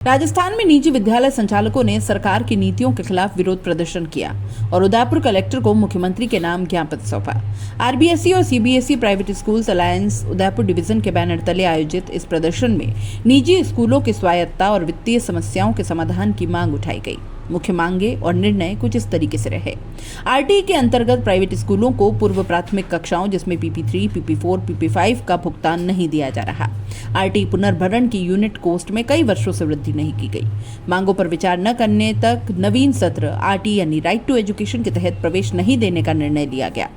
राजस्थान में निजी विद्यालय संचालकों ने सरकार की नीतियों के खिलाफ विरोध प्रदर्शन किया और उदयपुर कलेक्टर को मुख्यमंत्री के नाम ज्ञापन सौंपा। आरबीएसई और CBSE private schools alliance Udaipur division के बैनर तले आयोजित इस प्रदर्शन में निजी स्कूलों की स्वायत्तता और वित्तीय समस्याओं के समाधान की मांग उठाई गई। मुख्य मांगे और निर्णय कुछ इस तरीके से रहे। आरटीई के अंतर्गत प्राइवेट स्कूलों को पूर्व प्राथमिक कक्षाओं जिसमें PP3, PP4, PP5 का भुगतान नहीं दिया जा रहा। आरटीई पुनर्भरण की यूनिट कॉस्ट में कई वर्षों से वृद्धि नहीं की गई। मांगों पर विचार न करने तक नवीन सत्र आरटीई यानी राइट टू एजुकेशन के तहत प्रवेश नहीं देने का निर्णय लिया गया।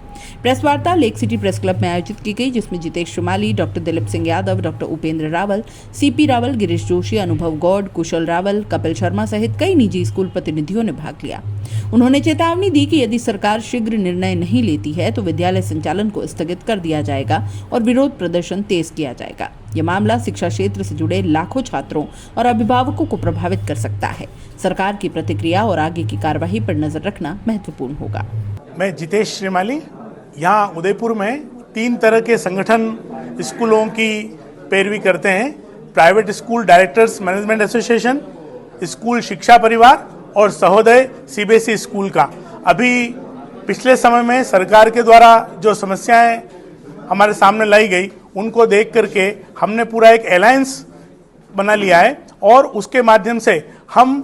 प्रेस वार्ता लेक सिटी प्रेस क्लब में आयोजित की गई, जिसमें Jitesh Shrimali, doctor Dilip Singh Yadav, doctor Upendra Rawal, CP Rawal, Girish Joshi, अनुभव गौड़, कुशल रावल, कपिल शर्मा सहित कई निजी स्कूल प्रतिनिधियों ने भाग लिया। उन्होंने चेतावनी दी कि यदि सरकार शीघ्र निर्णय नहीं लेती है तो विद्यालय संचालन को स्थगित कर दिया जाएगा और विरोध प्रदर्शन तेज किया जाएगा। यह मामला शिक्षा क्षेत्र से जुड़े लाखों छात्रों और अभिभावकों को प्रभावित कर सकता है। सरकार की प्रतिक्रिया और आगे की कार्यवाही पर नजर रखना महत्वपूर्ण होगा। मैं जितेश श्रीमाली, यहाँ उदयपुर में 3 तरह के संगठन स्कूलों की पैरवी करते हैं। Private school directors management association, school शिक्षा परिवार और सहोदय सीबीएसई स्कूल का। अभी पिछले समय में सरकार के द्वारा जो समस्याएं हमारे सामने लाई गई उनको देख करके हमने पूरा एक अलायंस बना लिया है और उसके माध्यम से हम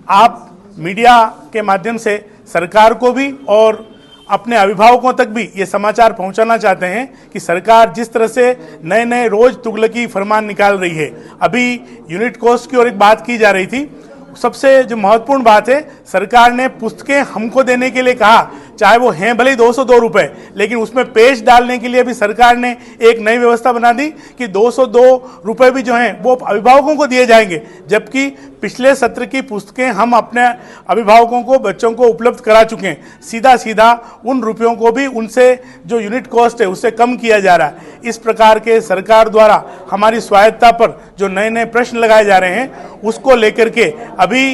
आप मीडिया के माध्यम से सरकार को भी और अपने अभिभावकों तक भी ये समाचार पहुंचाना चाहते हैं कि सरकार जिस तरह से नए नए रोज तुगलकी फरमान निकाल रही है। अभी यूनिट कॉस्ट की ओर एक बात की जा रही थी। सबसे जो महत्वपूर्ण बात है, सरकार ने पुस्तकें हमको देने के लिए कहा, चाहे वो हैं भले ही 202 रुपए, लेकिन उसमें पेज डालने के लिए भी सरकार ने एक नई व्यवस्था बना दी कि 202 रुपए भी जो हैं वो अभिभावकों को दिए जाएंगे, जबकि पिछले सत्र की पुस्तकें हम अपने अभिभावकों को, बच्चों को उपलब्ध करा चुके हैं। सीधा सीधा उन रुपयों को भी उनसे जो यूनिट कॉस्ट है उससे कम किया जा रहा है। इस प्रकार के सरकार द्वारा हमारी स्वायत्तता पर जो नए नए प्रश्न लगाए जा रहे हैं उसको लेकर के अभी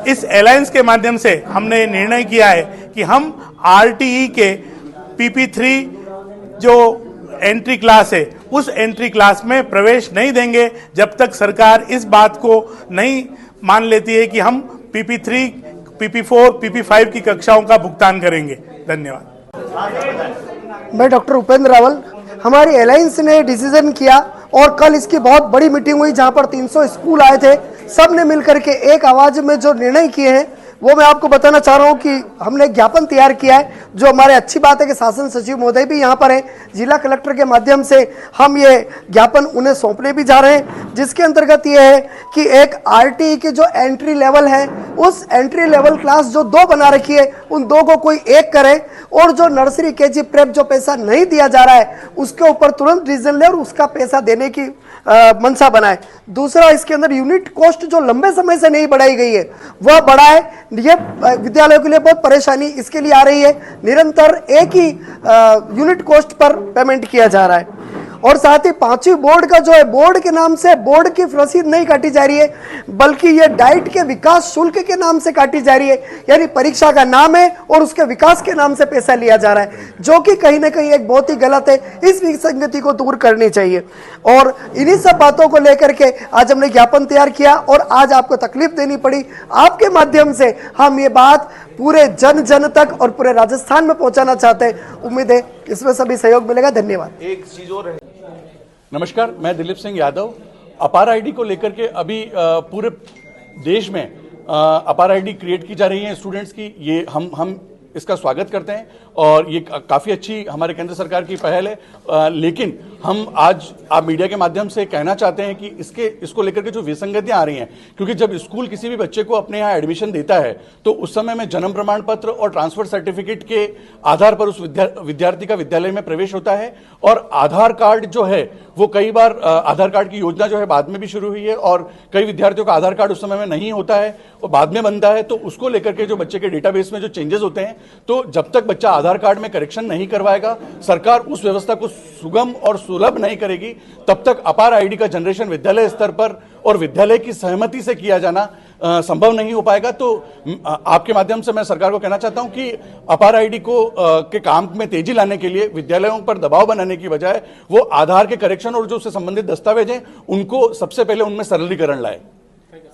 इस अलायंस के माध्यम से हमने निर्णय किया है कि हम आरटीई के PP3 जो एंट्री क्लास है उस एंट्री क्लास में प्रवेश नहीं देंगे जब तक सरकार इस बात को नहीं मान लेती है कि हम PP3, PP4, PP5 की कक्षाओं का भुगतान करेंगे। धन्यवाद। मैं डॉक्टर उपेंद्र रावल। हमारी अलायंस ने डिसीजन किया और कल इसकी बहुत बड़ी मीटिंग हुई जहां पर 300 स्कूल आए थे। सब ने मिलकर के एक आवाज में जो निर्णय किए हैं वो मैं आपको बताना चाह रहा हूं कि हमने एक ज्ञापन तैयार किया है। जो हमारे अच्छी बात है कि शासन सचिव महोदय भी यहाँ पर हैं। जिला कलेक्टर के माध्यम से हम ये ज्ञापन उन्हें सौंपने भी जा रहे हैं, जिसके अंतर्गत ये है कि एक आरटीई के जो एंट्री लेवल है उस एंट्री लेवल क्लास जो 2 बना रखी है उन 2 को कोई एक करे और जो नर्सरी केजी प्रेप जो पैसा नहीं दिया जा रहा है उसके ऊपर तुरंत डिसीजन ले और उसका पैसा देने की मंशा बनाए। दूसरा, इसके अंदर यूनिट कॉस्ट जो लंबे समय से नहीं बढ़ाई गई है वह बढ़ाए। ये विद्यालयों के लिए बहुत परेशानी इसके लिए आ रही है। निरंतर एक ही यूनिट कॉस्ट पर पेमेंट किया जा रहा है और साथ ही 5वीं बोर्ड का जो है बोर्ड के नाम से बोर्ड की रसीद नहीं काटी जा रही है, बल्कि ये डाइट के विकास शुल्क के नाम से काटी जा रही है। यानी परीक्षा का नाम है और उसके विकास के नाम से पैसा लिया जा रहा है, जो कि कहीं ना कहीं एक बहुत ही गलत है। इस विसंगति को दूर करनी चाहिए और इन्हीं सब बातों को लेकर के आज हमने ज्ञापन तैयार किया और आज आपको तकलीफ देनी पड़ी। आपके माध्यम से हम ये बात पूरे जन जन तक और पूरे राजस्थान में पहुंचाना चाहते हैं। उम्मीद है इसमें सभी सहयोग मिलेगा। धन्यवाद। एक चीज और है। नमस्कार, मैं दिलीप सिंह यादव। अपार आईडी को लेकर के अभी पूरे देश में अपार आईडी क्रिएट की जा रही है स्टूडेंट्स की। ये हम इसका स्वागत करते हैं और ये काफ़ी अच्छी हमारे केंद्र सरकार की पहल है। लेकिन हम आज आप मीडिया के माध्यम से कहना चाहते हैं कि इसको लेकर के जो विसंगतियां आ रही हैं, क्योंकि जब स्कूल किसी भी बच्चे को अपने यहाँ एडमिशन देता है तो उस समय में जन्म प्रमाण पत्र और ट्रांसफर सर्टिफिकेट के आधार पर उस विद्यार्थी का विद्यालय में प्रवेश होता है। और आधार कार्ड जो है वो कई बार आधार कार्ड की योजना जो है बाद में भी शुरू हुई है और कई विद्यार्थियों का आधार कार्ड उस समय में नहीं होता है और बाद में बनता है। तो उसको लेकर के जो बच्चे के डेटाबेस में जो चेंजेस होते हैं, तो जब तक बच्चा आधार कार्ड में करेक्शन नहीं करवाएगा, सरकार उस व्यवस्था को सुगम और सुलभ नहीं करेगी, तब तक अपार आईडी का जनरेशन विद्यालय स्तर पर और विद्यालय की सहमति से किया जाना संभव नहीं हो पाएगा। तो आपके माध्यम से मैं सरकार को कहना चाहता हूं कि अपार आईडी को के काम में तेजी लाने के लिए विद्यालयों पर दबाव बनाने की बजाय वो आधार के करेक्शन और जो उससे संबंधित दस्तावेज हैं उनको सबसे पहले उनमें सरलीकरण लाए।